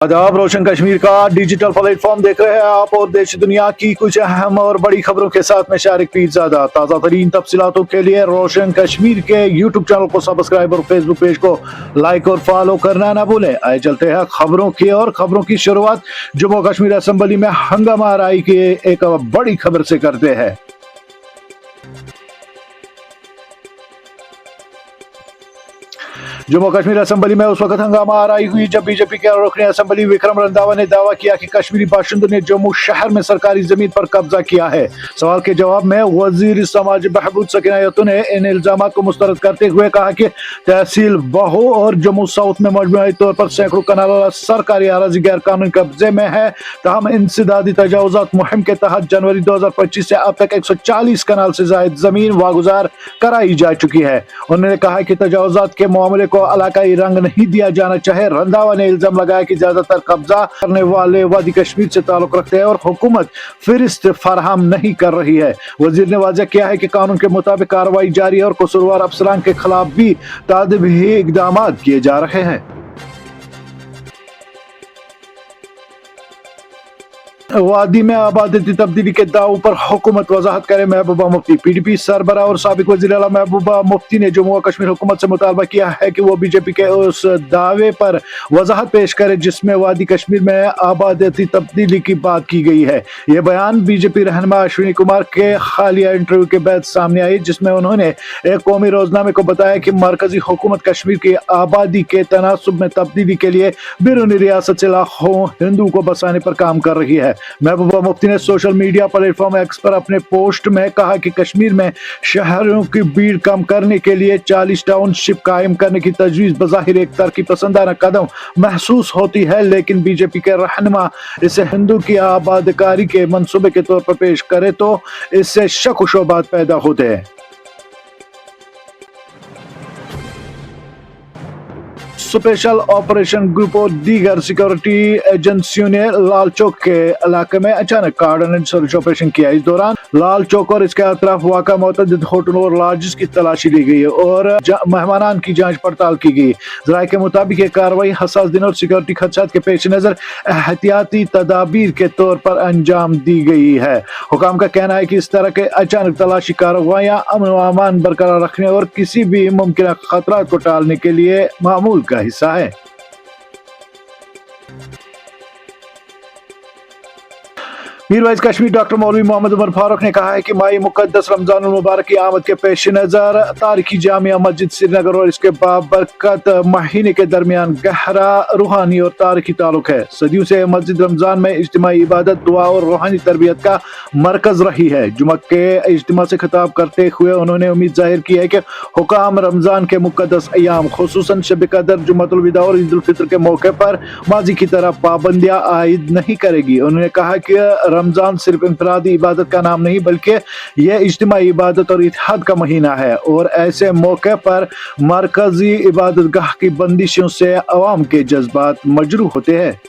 आदाब, रोशन कश्मीर का digital platform देख रहे हैं आप और देश दुनिया की कुछ अहम और बड़ी खबरों के साथ में शारिक पीरजादा। ताज़ा तरीन तफसीलातों के लिए रोशन कश्मीर के यूट्यूब चैनल को सब्सक्राइब और फेसबुक पेज को लाइक और फॉलो करना ना भूलें। आए चलते हैं खबरों की और खबरों की शुरुआत जम्मू कश्मीर असेंबली में हंगामा आराई की एक बड़ी खबर से करते हैं। जम्मू कश्मीर असेंबली में उस वक्त हंगामा आराई हुई जब बीजेपी के रुकने असेंबली विक्रम रंधावा ने दावा किया कि कश्मीरी बाशिंदों ने जम्मू शहर में सरकारी जमीन पर कब्जा किया है। सवाल के जवाब में वजीर समाज बहबूद सकीना यतू ने इन इल्जामात को मुस्तरद करते हुए कहा कि तहसील बहो और जम्मू साउथ में मजमूई तौर पर सैकड़ों कनाल सरकारी अराजी गैर कानूनी कब्जे में है। तहम इंसदादी तजावुजात मुहिम के तहत जनवरी 2025 से अब तक 140 कनाल से ज्यादा जमीन वागुजार कराई जा चुकी है। उन्होंने कहा कि तजावुजात के मामले को इलाकाई रंग नहीं दिया जाना चाहिए। रंधावा ने इल्जाम लगाया कि ज्यादातर कब्जा करने वाले वादी कश्मीर से ताल्लुक रखते हैं और हुकूमत फिरिस्त फराहम नहीं कर रही है। वजीर ने वाज़ेह किया है कि कानून के मुताबिक कार्रवाई जारी है और कसूरवार अफसरान के खिलाफ भी तादबी इकदाम किए जा रहे हैं। वादी में आबादी तब्दीली के दावों पर हुकूमत वजाहत करे। महबूबा मुफ्ती पीडीपी सरबराह और साबिक वज़ीर आला महबूबा मुफ्ती ने जम्मू कश्मीर हुकूमत से मुतालबा किया है कि वो बीजेपी के उस दावे पर वजाहत पेश करे जिसमें वादी कश्मीर में आबादी तब्दीली की बात की गई है। ये बयान बीजेपी रहनुमा अश्विनी कुमार के हालिया इंटरव्यू के बाद सामने आई, जिसमें उन्होंने एक कौमी रोजनामे को बताया कि मरकजी हुकूमत कश्मीर की आबादी के तनासुब में तब्दीली के लिए बैरूनी रियासत से लाखों हिंदुओं को बसाने पर काम कर रही है। महबूबा मुफ्ती ने सोशल मीडिया प्लेटफॉर्म एक्स पर अपने पोस्ट में कहा कि कश्मीर में शहरों की भीड़ कम करने के लिए 40 टाउनशिप कायम करने की तजवीज बज़ाहिर एक तरक्की पसंदाना कदम महसूस होती है, लेकिन बीजेपी के रहनुमा इसे हिंदू की आबादकारी के मंसूबे के तौर पर पेश करे तो इससे शक व शुबहात पैदा होते हैं। स्पेशल ऑपरेशन ग्रुप और दीगर सिक्योरिटी एजेंसियों ने लाल चौक के इलाके में अचानक कार्डन सर्च ऑपरेशन किया। इस दौरान लाल चौक और इसके अतराफ वाक़ा मुतअद्दिद होटलों और लॉजेस की तलाशी ली गई और मेहमानान की जांच पड़ताल की गई। ज़राए के मुताबिक ये कार्रवाई हसास दिन और सिक्योरिटी खदशात के पेश नज़र एहतियाती तदाबीर के तौर पर अंजाम दी गई है। हुकाम का कहना है कि इस तरह के अचानक तलाशी कार्रवाइयाँ अमन व अमान बरकरार रखने और किसी भी मुमकिन खतरा को टालने के लिए मामूल का हिस्सा है। मीरवाइज कश्मीर डॉक्टर मौलवी मोहम्मद उमर फारूक ने कहा है कि माह मुकद्दस रमजान मुबारक की आमद के पेश नज़र तारीखी जामिया मस्जिद श्रीनगर और इसके बाबरकत महीने के दरमियान गहरा रूहानी और तारीखी ताल्लुक है। सदियों से मस्जिद रमजान में इज्तिमाई इबादत, दुआ और रूहानी तरबियत का मरकज रही है। जुमा के इज्तिमा से खिताब करते हुए उन्होंने उम्मीद जाहिर की है कि हुकाम रमजान के मुकद्दस अयाम खुसूसन शब कदर, जुम्मतुल विदा और ईद उल फितर के मौके पर माजी की तरह पाबंदियां आयद नहीं करेगी। उन्होंने कहा कि रमजान सिर्फ इंफरादी इबादत का नाम नहीं बल्कि यह इज्तिमाई इबादत और इत्तेहाद का महीना है और ऐसे मौके पर मरकजी इबादत गाह की बंदिशों से अवाम के जज्बात मजरूह होते हैं।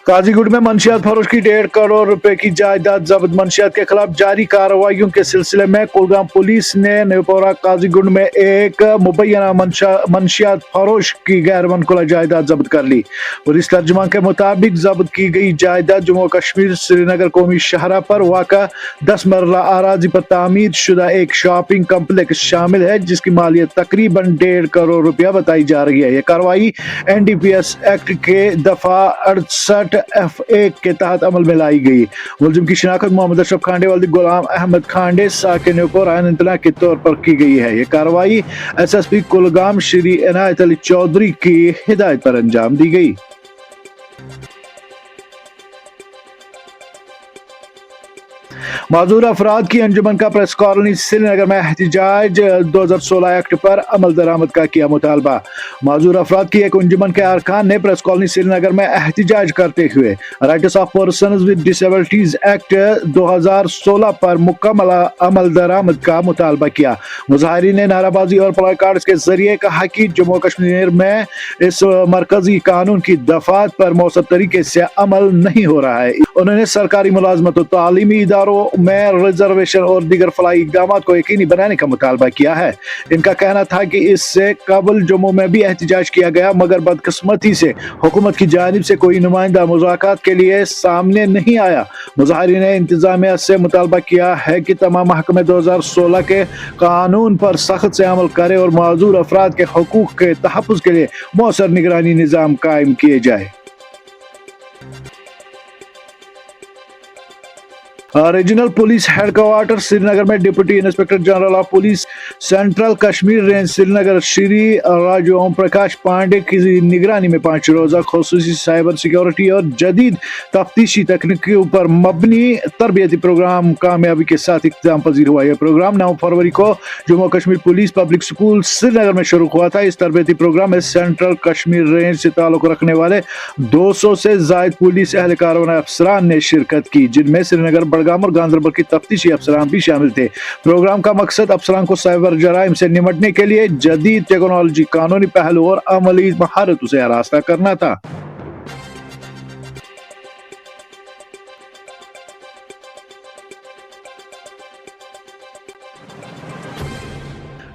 काजीगुंड में मंशियात फरोश की 1.5 करोड़ रुपए की जायदाद जब्त। मंशियात के खिलाफ जारी कार्रवाइयों के सिलसिले में कुलगाम पुलिस ने न्यूपोरा काजीगुंड में एक मुबैना मंशियात फरोश की गैर मनकुला जायदाद जब्त कर ली। पुलिस तर्जुमान के मुताबिक जब्त की गई जायदाद जम्मू कश्मीर श्रीनगर कौमी शहरा पर वाक़ा 10 मरला अराजी पर तामीर शुदा एक शॉपिंग कम्प्लेक्स शामिल है, जिसकी मालियत तकरीबन 1.5 करोड़ रुपया बताई जा रही है। यह कार्रवाई NDPS एक्ट के दफा 68 F1 के तहत अमल में लाई गई। मुलजिम की शिनाख्त मोहम्मद अशरफ खांडे वालिद गुलाम अहमद खांडे साकिन न्यूपोर अनंतनाग के तौर पर की गई है। यह कार्रवाई SSP कुलगाम श्री इनायत अली चौधरी की हिदायत पर अंजाम दी गई। माजूर अफराद की अंजुमन का प्रेस कॉलोनी श्रीनगर में एहतिजाज 2016 एक्ट पर अमल दरामद का किया मुतालबा। माजूर अफराद की एक अंजुमन के अरकान ने प्रेस कॉलोनी श्रीनगर में एहतिजाज करते हुए rights of persons with disabilities act 2016 पर मुकम्मल अमल दरामद का मुतालबा किया। मुजाहिरीन ने नाराबाजी और प्लाई कार्ड्स के जरिए कहा कि जम्मू कश्मीर में इस मरकजी कानून की दफात पर मौसर तरीके से अमल नहीं हो रहा है। उन्होंने सरकारी मुलाजमत और तालीमी इदारों میں ریزرویشن اور دیگر فلاحی اقدامات کو یقینی بنانے کا مطالبہ کیا ہے۔ ان کا کہنا تھا کہ اس سے قبل جموں میں بھی احتجاج کیا گیا، مگر بدقسمتی سے حکومت کی جانب سے کوئی نمائندہ مذاکرات کے لیے سامنے نہیں آیا۔ مظاہرین نے انتظامیہ سے مطالبہ کیا ہے کہ تمام محکمے 2016 کے قانون پر سخت سے عمل کرے اور معذور افراد کے حقوق کے تحفظ کے لیے مؤثر نگرانی نظام قائم کیے جائے۔ Regional police headquarter Srinagar میں deputy inspector general of police central Kashmir range Srinagar Shri Raj Om Prakash Pandey کی نگرانی میں 5 روزہ خصوصی سائبر سیکیورٹی اور جدید تفتیشی تکنیکوں پر مبنی تربیتی پروگرام کامیابی کے ساتھ اختتام پذیر ہوا۔ یہ پروگرام 9 فروری کو Jammu Kashmir police public school Srinagar میں شروع ہوا تھا۔ اس تربیتی پروگرام میں سینٹرل کشمیر رینج سے تعلق رکھنے والے 200 سے زائد پولیس اہلکار و افسران نے شرکت کی، جن میں سری نگر، بڑگام اور گاندربل کی تفتیشی افسران بھی شامل تھے۔ پروگرام کا مقصد افسران کو سائبر جرائم سے نمٹنے کے لیے جدید ٹیکنالوجی، قانونی پہلو اور عملی مہارتوں سے آراستہ کرنا تھا۔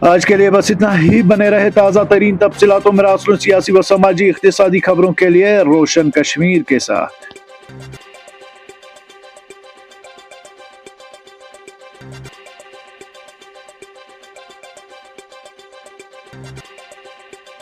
آج کے لیے بس اتنا ہی۔ بنے رہے تازہ ترین تفصیلات و مراسل سیاسی و سماجی اقتصادی خبروں کے لیے روشن کشمیر کے ساتھ۔